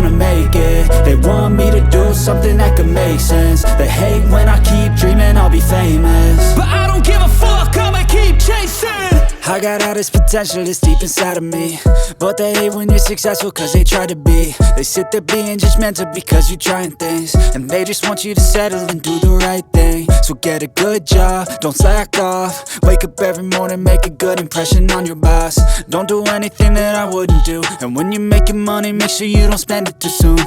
gonna make it. They want me to do something that could make sense. They hate when I keep dreaming I'll be famous, but I don't give a fuck, I'ma keep chasing. I got all this potential that's deep inside of me, but they hate when you're successful cause they try to be. They sit there being judgmental because you're trying things, and they just want you to settle and do the right thing. So get a good job, don't slack off. Wake up every morning, make a good impression on your boss. Don't do anything that I wouldn't do, and when you're making money, make sure you don't spend it too soon.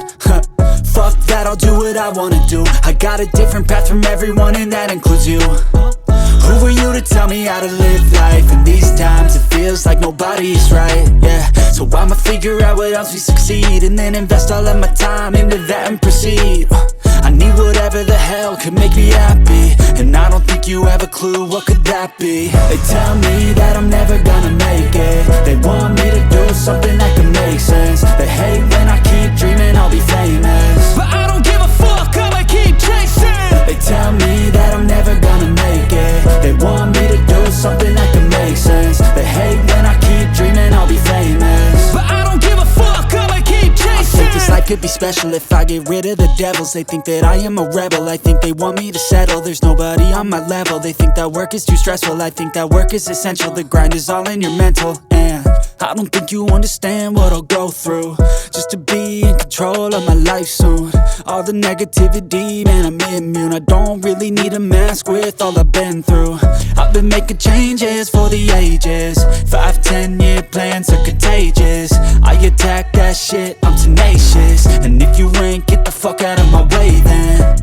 Fuck that, I'll do what I wanna do. I got a different path from everyone, and that includes you. Who are you to tell me how to live life? In these times it feels like nobody's right, yeah. So I'ma figure out what else we succeed, and then invest all of my time into that and proceed. I need whatever the hell could make me happy, and I don't think you have a clue what could that be. They tell me that I'm never gonna make it. They want me to do something that could make sense. They hate when I keep dreaming I'll be famous, but I don't give a fuck, I'ma keep chasing. They tell me that I'm never gonna make it. They want me to do something that can make sense. They hate when I keep dreaming I'll be famous, but I don't give a fuck, I'ma keep chasing. I think this life could be special if I get rid of the devils. They think that I am a rebel, I think they want me to settle. There's nobody on my level. They think that work is too stressful, I think that work is essential. The grind is all in your mental, and I don't think you understand what I'll go through just to be in control of my life soon. All the negativity, man, I'm immune. I don't really need a mask with all I've been through. I've been making changes for the ages. 5-10 year plans are contagious. I attack that shit, I'm tenacious. And if you ain't, get the fuck out of my way then.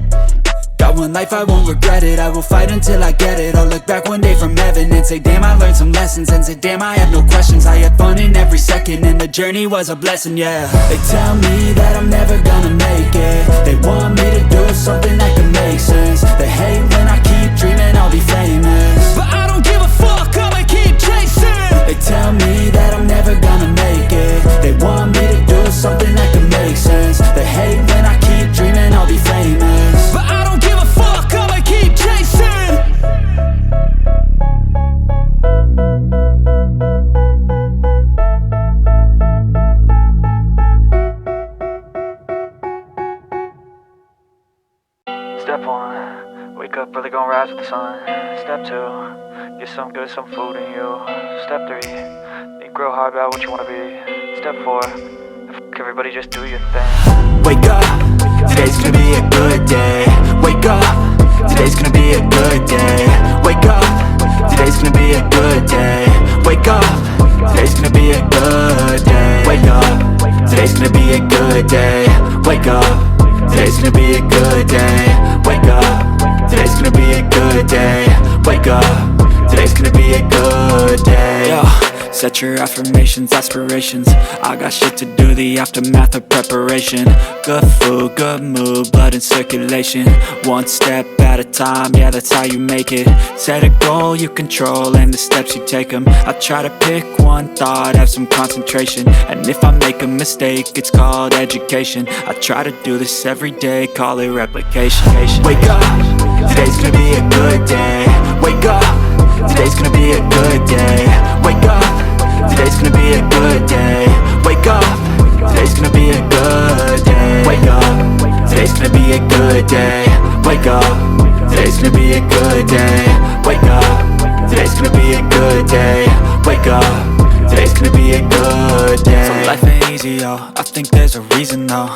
Got one life, I won't regret it. I will fight until I get it. I'll look back one day from heaven and say, damn, I learned some lessons. And say, damn, I have no questions. I had fun in every second, and the journey was a blessing, yeah. They tell me that I'm never gonna make it. They want me to do something that can make sense. They hate when I keep dreaming I'll be famous, but I don't give a fuck, I'ma keep chasing. They tell me that I'm never gonna make it. They want me to do something that can make sense. They hate when I keep dreaming I'll be famous, but I don't give a fuck, I'ma keep chasing. Step 1, wake up early, gonna rise with the sun. Step 2, get some good, some food in you. Step 3, think real hard about what you wanna be. Step 4, fuck everybody, just do your thing. Wake up, today's gonna be a good day. Wake up, today's gonna be a good day. Wake up, today's gonna be a good day. Wake up, today's gonna be a good day. Wake up, today's gonna be a good day. Wake up, today's gonna be a good day. Wake up, today's gonna be a good day. Wake up, today's gonna be a good day. Yo. Set your affirmations, aspirations. I got shit to do, the aftermath of preparation. Good food, good mood, blood in circulation. One step at a time, yeah, that's how you make it. Set a goal you control and the steps you take them. I try to pick one thought, have some concentration. And if I make a mistake, it's called education. I try to do this every day, call it replication. Wake up, today's gonna be a good day. Wake up, today's gonna be a good day. Wake up, today's gonna be a good day. Wake up, today's gonna be a good day. Wake up, today's gonna be a good day. Wake up, today's gonna be a good day. Wake up, today's gonna be a good day. Wake up, today's gonna be a good day. So life ain't easy, yo, I think there's a reason though.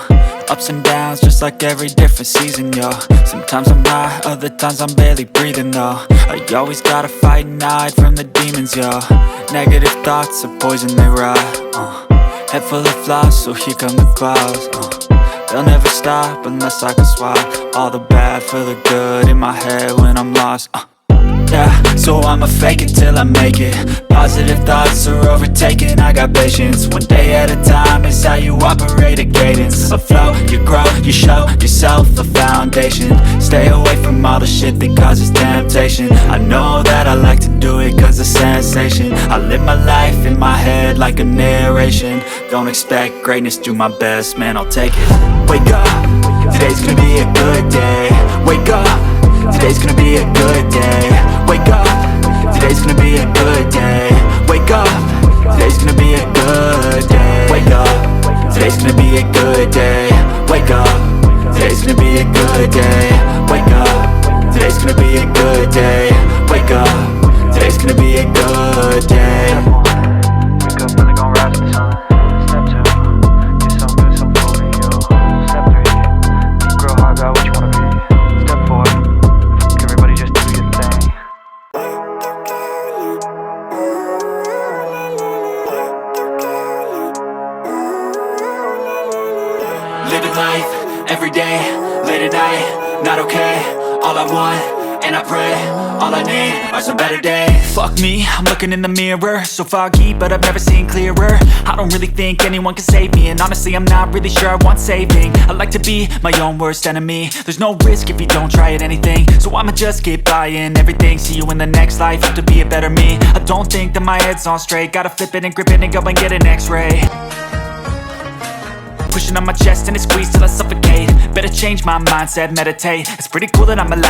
Ups and downs, just like every different season, yo. Sometimes I'm high, other times I'm barely breathing, though. I always gotta fight and hide from the demons, yo. Negative thoughts are poison, they rot. Head full of flies, so here come the clouds. They'll never stop unless I can swap all the bad for the good in my head when I'm lost. Yeah, so I'ma fake it till I make it. Positive thoughts are overtaken, I got patience. One day at a time is how you operate a cadence. A flow, you grow, you show yourself a foundation. Stay away from all the shit that causes temptation. I know that I like to do it cause it's sensation. I live my life in my head like a narration. Don't expect greatness, do my best, man, I'll take it. Wake up, today's gonna be a good day. Wake up, today's gonna be a good day. Wake up, today's gonna be a good day. Wake up, today's gonna be a good day. Wake up, today's today's gonna be a good day. Wake up, today's gonna be a good day. Wake up, today's gonna be a good day. Wake up, today's gonna be a good day. Wake up, really gon' rise with the sun. Step 2, get some good, some food in you. Step 3, think real hard about what you wanna be. Step 4, everybody just do your thing. Living life, everyday, late at night, not okay. All I want, and I pray, all I need are some better days. Fuck me, I'm looking in the mirror, so foggy, but I've never seen clearer. I don't really think anyone can save me, and honestly I'm not really sure I want saving. I like to be my own worst enemy. There's no risk if you don't try at anything, so I'ma just keep buying everything. See you in the next life, have to be a better me. I don't think that my head's on straight, gotta flip it and grip it and go and get an x-ray. Pushing on my chest and it squeezes till I suffocate. Better change my mindset, meditate. It's pretty cool that I'm alive.